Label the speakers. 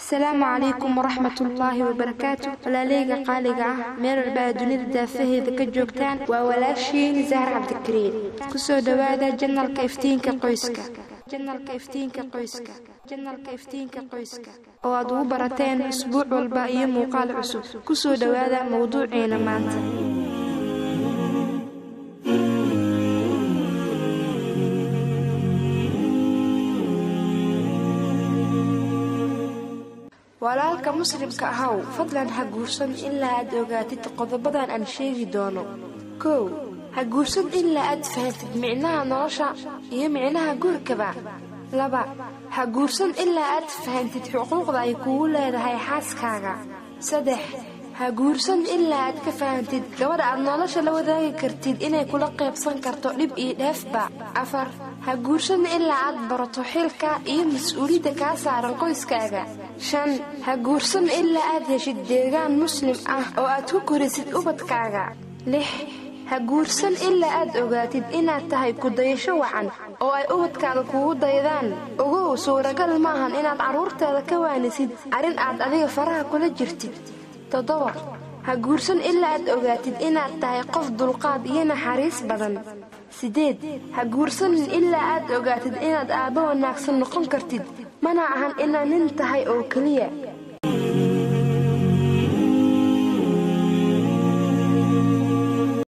Speaker 1: السلام عليكم ورحمة الله وبركاته. ولا ليغا قاليغا مير البادوني دافه ذا كجوجتان وولاشين زهر عبد الكريم كسو دوادا جنال كيفتينكا قويسكا جنال كيفتينكا قويسكا وادو براتين اسبوع والباقي موقال عسو كسو دوادا موضوعين مانتا. walaalka muslimka ahaw fadlan ha guursan ilaa aad ogaatid qodobadan aan sheegi doono. 1. ha guursan ilaa aad fahamtid micnaha nolosha iyo micnaha guurkaba. 2. ha guursan ilaa aad fahamtid xuquuqda ay kugu leedahay xaaskaaga. 3. ha guursan ilaa aad ka fahamtid gabadha aad nolosha la wadaagi kartid inay kula qaybsan karto dhib iyo dheefba. 4. ha guursan ilaa aad barato xilka iyo mas'uuliyadda kaa saaran qoyskaaga. 5. ha guursan ilaa aad heshid deegaan muslim ah oo aad ku korisid ubadkaaga. 6. ha guursan ilaa aad ogaatid inaad tahay ku dayasho wacan oo ay ubadkaaga kugu daydaan. ogow suuragal maahan inaad carruurtaada ka waanisid arrin aad adiga faraha kula jirtid. 7. ha guursan ilaa aad ogaatid inaad tahay qof dulqaad iyo naxariis badan. 8. ha guursanin ilaa aad ogaatid inaad aabbo wanaagsan noqon kartid mana ahan inaad nin tahay oo keliya